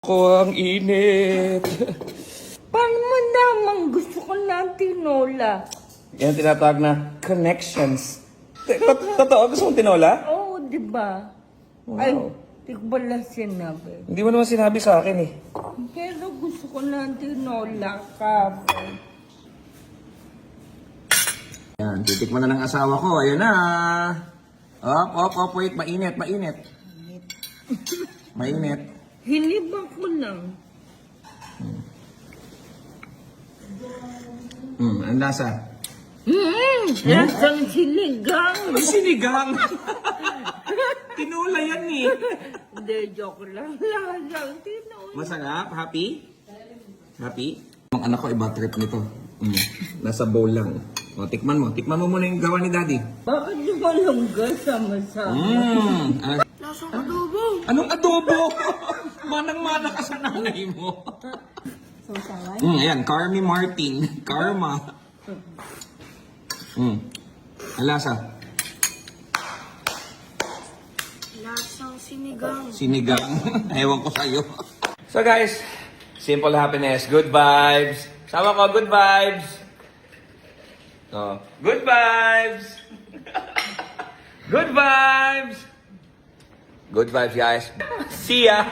Ko ang init. Paano mo naman gusto ko ng tinola? Yan tinatawag na connections. Totoo, gusto mong tinola? Oo, di ba? Wow. Ay, di ko pala sinabi. Hindi mo naman sinabi sa akin eh. Pero gusto ko ng tinola ka. Yan, titikman na ng asawa ko. Ayan na. Wait. Mainit. Mainit. Hinibang ko lang. Ang lasa. Lasang sinigang. Ang sinigang. Tinola yan eh. Hindi, joke lang. Lasang tinola. Masarap? Happy? Happy? Ang anak ko iba trip nito. Nasa bowl lang. O, tikman mo. Tikman mo muna yung gawa ni Daddy. Bakit yung malungga sama-sama? Lasang adobo. Anong adobo? Manang-mana ka sa nanay mo. Sausawan? Ayan, Carmi Martin. Karma. Ang lasa. Lasang sinigang. Sinigang. Ewan ko sa'yo. So guys, simple happiness, good vibes. Sama ko, good vibes. Oh, good vibes. Good vibes. Good vibes, guys. See ya.